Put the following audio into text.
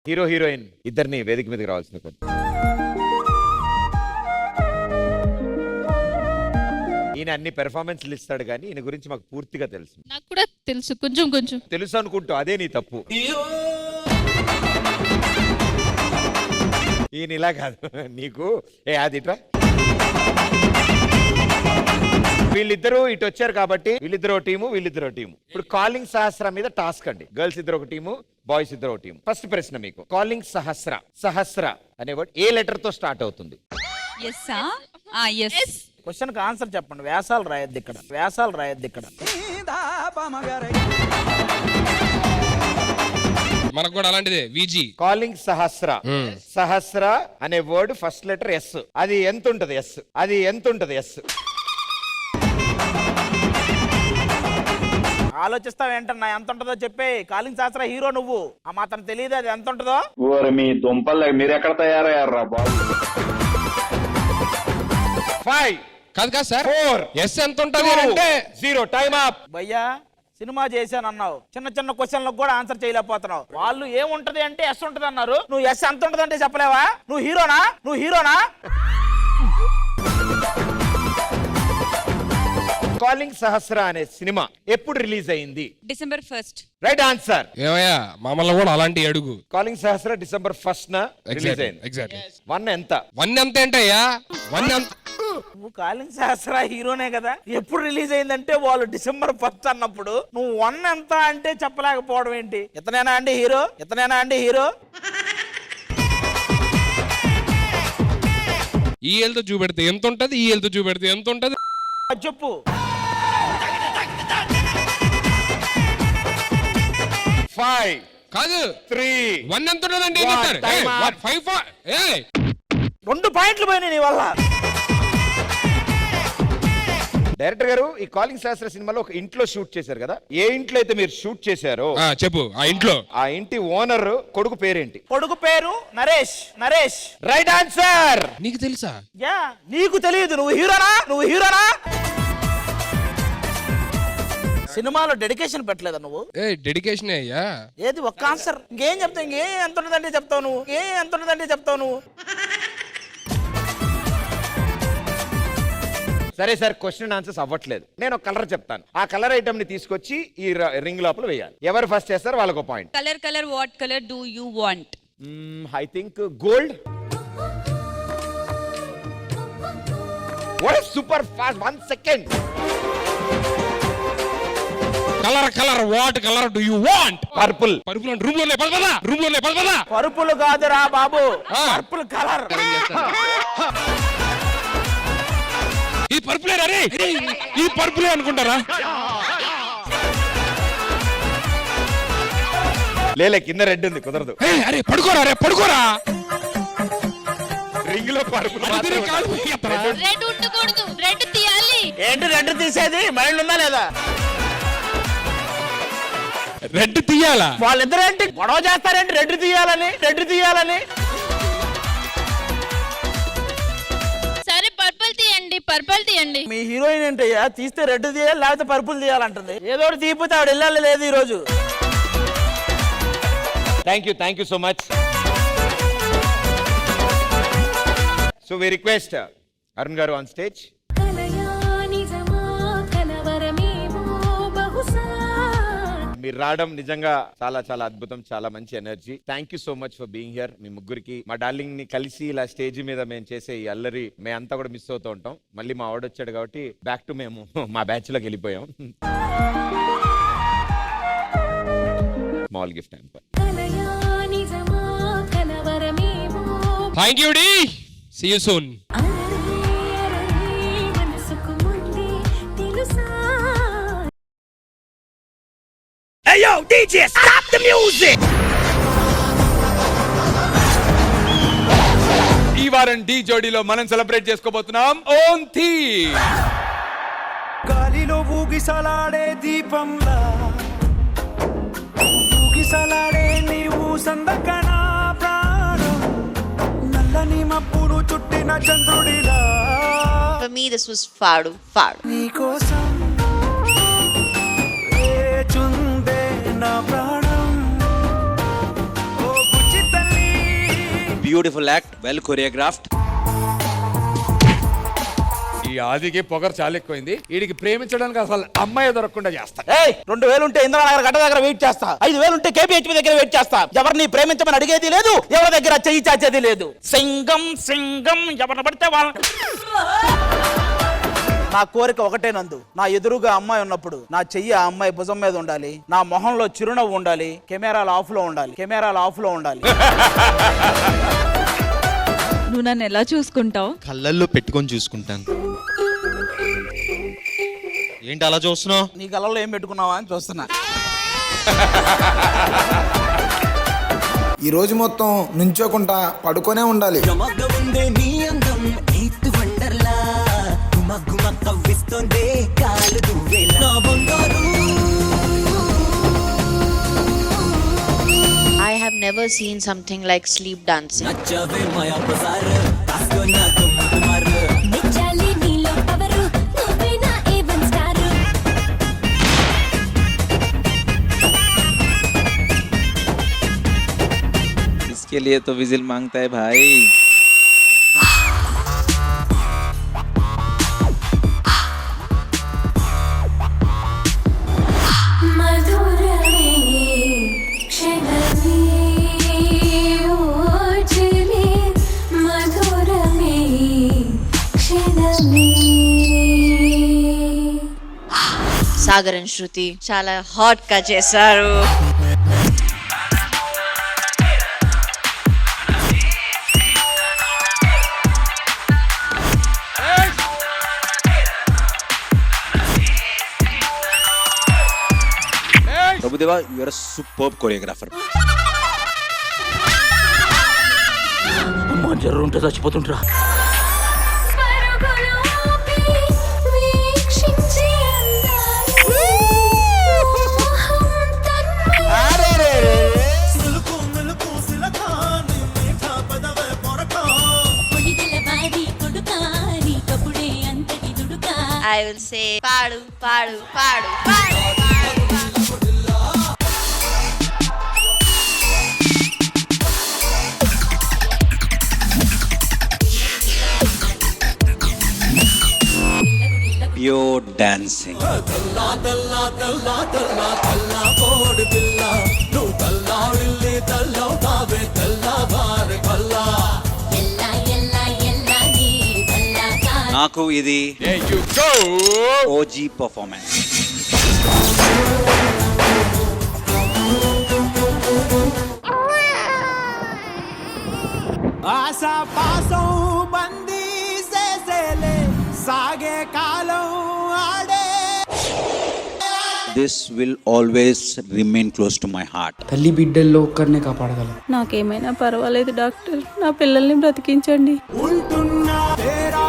Hero heroine ఇద్దరిని వేదిక మీదకి రావాల్సిన కోరు. ఈయన అన్ని పెర్ఫార్మెన్స్లు ఇస్తాడు కానీ ఈయన గురించి మాకు పూర్తిగా తెలుసు. నాకు కూడా తెలుసు, కొంచెం కొంచెం తెలుసు అనుకుంటూ అదే నీ తప్పు. ఈయన ఇలా కాదు నీకు అదిట్రా. వీళ్ళిద్దరూ ఇటు వచ్చారు కాబట్టి వీళ్ళిద్దరు టీము వీళ్ళిద్దరు టీము. ఇప్పుడు కాలింగ్ సహస్ర మీద టాస్క్ అండి. గర్ల్స్ ఇద్దరు ఒక టీము, బాయ్స్ ఇద్దరు ఒక టీము. ఫస్ట్ ప్రశ్న మీకు, కాలింగ్ సహస్ర, సహస్ర అనే వర్డ్ ఏ లెటర్ తో స్టార్ట్ అవుతుంది? క్వశ్చన్ కి ఆన్సర్ చెప్పండి. వ్యాసాలు రాయద్దు ఇక్కడ, వ్యాసాలు రాయద్దు ఇక్కడ. మనకు కూడా అలాంటిదే విజి. కాలింగ్ సహస్ర, సహస్ర అనే వర్డ్ ఫస్ట్ లెటర్ ఎస్. అది ఎంత ఉంటది? ఎస్. అది ఎంత ఉంటది? ఎస్. ఆలోచిస్తావేంటన్నా? ఎంత ఉంటుందో చెప్పే. కాలింగ్ శాస్త్ర హీరో నువ్వు, ఆ మాత్రం తెలియదు అది ఎంత ఉంటుందో? మీ దుంపలు మీరు ఎక్కడ తయారయ్యారా బాబు? 5 కాదు కాదు సార్, 4 ఎస్ ఎంత ఉంటుంది అంటే 0. Time up. భయ్యా సినిమా చేశాను అన్నావు, చిన్న చిన్న క్వశ్చన్లకు కూడా ఆన్సర్ చేయలేకపోతున్నావు. వాళ్ళు ఏముంటది అంటే ఎస్ ఉంటది అన్నారు, నువ్వు ఎస్ ఎంత ఉంటది అంటే చెప్పలేవా? నువ్వు హీరోనా? నువ్వు హీరోనా? కాలింగ్ సహస్ర అనే సినిమా ఎప్పుడు రిలీజ్ అయింది? December 1st. Right answer. ఏమయ్యా మమ్మల్ని కూడా అలాంటి అడుగు. కాలింగ్ సహస్ర December 1st రిలీజ్ అయింది. ఎగ్జాక్ట్లీ. 1 ఎంత? 1 ఎంత ఏంటయ్యా? 1 ఎంత? నువ్వు కాలింగ్ శాస్త్ర హీరోనే కదా. ఎప్పుడు రిలీజ్ అయిందంటే వాళ్ళు December 1st అన్నప్పుడు నువ్వు 1 ఎంత అంటే చెప్పలేకపోవడం ఏంటి? ఇతనేనా అండి హీరో? ఇతనేనా అండి హీరో? ఈ ఏళ్ళతో చూపెడితే ఎంత ఉంటది, ఈ ఏళ్ళతో చూపెడితే ఎంత ఉంటది చెప్పు. 5 కాదు 3 1 ఎంత ఉంటదండి? 2 పాయింట్లు పోయినాయి నీ వల్ల. డైరెక్టర్ గారు ఈ కాలింగ్ శాస్త్ర సినిమాలో ఒక ఇంట్లో షూట్ చేశారు కదా, ఏ ఇంట్లో అయితే మీరు షూట్ చేశారో చెప్పు. ఆ ఇంట్లో ఆ ఇంటి ఓనర్ కొడుకు పేరేంటి? కొడుకు పేరు నరేష్. నరేష్. Right answer. నీకు తెలుసా? యా నీకు తెలియదు. నువ్వు హీరోనా? నువ్వు హీరోనా? సినిమాలో డెడికేషన్ పెట్టలేదా నువ్వు? డెడికేషన్ అయ్యా. ఏది ఒక్క ఆన్సర్? ఇంకేం చెప్తావు? ఇంకేం ఎంత ఉన్నదంటే చెప్తావు నువ్వు? ఏం ఎంత ఉన్నదంటే చెప్తావు నువ్వు? సరే సార్, క్వశ్చన్ ఆన్సర్స్ అవ్వట్లేదు. నేను ఒక కలర్ చెప్తాను, ఆ కలర్ ఐటమ్ ని తీసుకొచ్చి ఈ రింగ్ లోపల వేయాలి. ఎవరు ఫస్ట్ చేస్తారు వాళ్ళకు point. Color, what color do you want? I think gold. What super fast. 1 second. Colour what colour do you want? Purple. Purple అంటే రూమ్ లోనే పడదా, రూమ్ లోనే పడదా. పరుపులు కాదురా బాబు, పర్పుల్ కలర్. ఈ పర్పులే రే, ఈ పర్పులే అనుకుంటారా? లేలే కింద రెడ్ ఉంది, కుదరదు. అరే పడుకోరా, రే పడుకోరా. రింగ్ లో పర్పుల్ రెడ్ ఉండకూడదు, రెడ్ తీయాలి. ఏంటి రెడ్ తీసేది? మైండ్ ఉందా లేదా? రెడ్ తీయాలా? వాళ్ళిద్దరు ఏంటి గొడవ చేస్తారేంటి? రెడ్ తీయాలని, రెడ్ తీయాలని. సరే పర్పుల్ తీయండి, పర్పుల్ తీయండి. మీ హీరోయిన్ ఏంటయ్యా తీస్తే రెడ్ తీయాలి లేకపోతే పర్పుల్ తీయాలంటుంది. ఏదో ఒకటి తీపితే ఆవిడ వెళ్ళాలి లేదు ఈ రోజు. Thank you so much. So we request Arun garu on stage. మీరు రావడం నిజంగా చాలా చాలా అద్భుతం, చాలా మంచి energy. Thank you so much for being here. మీ ముగ్గురికి, మా డార్లింగ్ ని కలిసి ఇలా స్టేజ్ మీద మేము చేసే ఈ అల్లరి మేమంతా కూడా మిస్ అవుతూ ఉంటాం. మళ్ళీ మా వాడు వచ్చాడు కాబట్టి బ్యాక్ టు మేము మా బ్యాచ్ లోకి వెళ్ళిపోయాం. Small gift hamper. Thank you D. See you soon. Hey yo, DJ, stop the music! ఈ వారం డి జోడీలో మనం సెలబ్రేట్ చేసుకోబోతున్నాం ఓన్ థీ. గాలిలో ఊగిసలాడే దీపంలా ఊగిసలాడే నీవు సందకనా ప్రాణం, నల్లని మబ్బును చుట్టిన చంద్రుడిలా. For me this was Fadu. నీకోసం చుందే నా ప్రాణం, ఓ బుచ్చిత బ్యూటిఫుల్ యాక్ట్, వెల్ కొరియోగ్రాఫ్డ్. ఈ ఆదికి పొగరు చాలా ఎక్కువైంది. వీడికి ప్రేమించడానికి అసలు అమ్మాయి దొరకకుండా చేస్తా. 2000 ఉంటే ఇంద్రనగర్ గడ్డ దగ్గర వెయిట్ చేస్తా, 5000 ఉంటే కేపీహెచ్పీ దగ్గర వెయిట్ చేస్తా. ఎవరిని ప్రేమించమని అడిగేది లేదు, ఎవరి దగ్గర చెయ్యి చాచేది లేదు. సింగం సింగం ఎవరిని పడితే వాళ్ళ. నా కోరిక ఒకటే నందు, నా ఎదురుగా అమ్మాయి ఉన్నప్పుడు నా చెయ్యి ఆ అమ్మాయి భుజం మీద ఉండాలి, నా మొహంలో చిరునవ్వు ఉండాలి, కెమెరాలు ఆఫ్ లో ఉండాలి, కెమెరాలు ఆఫ్ లో ఉండాలి. నువ్వు నన్ను ఎలా చూసుకుంటావు? కళ్ళల్లో పెట్టుకొని చూసుకుంటాను. ఏంటి అలా చూస్తున్నావు? నీ కళ్ళల్లో ఏం పెట్టుకున్నావా అని చూస్తున్నా. ఈ రోజు మొత్తం నుంచోకుండా పడుకొనే ఉండాలి. I have never seen something like sleep dancing. इसके लिए तो विजिल मांगता है भाई. సాగర్ అండ్ శృతి చాలా హాట్ గా చేశారు. Prabhudeva, you are superb choreographer. అమ్మా జర్రు ఉంటే చచ్చిపోతుంటరా. I will say పాడు పాడు పాడు పాడు. Pure dancing. నాకు ఇది ఓజీ పర్ఫార్మెన్స్. ఆశా పాసం బందీ చేసేలే సాగే కాలం ఆడే. This will always remain close to my heart. తల్లి బిడ్డల్లో ఒక్కరినే కాపాడగలం. నాకేమైనా పర్వాలేదు డాక్టర్, నా పిల్లల్ని బ్రతికించండి. ఉంటున్నా తేరా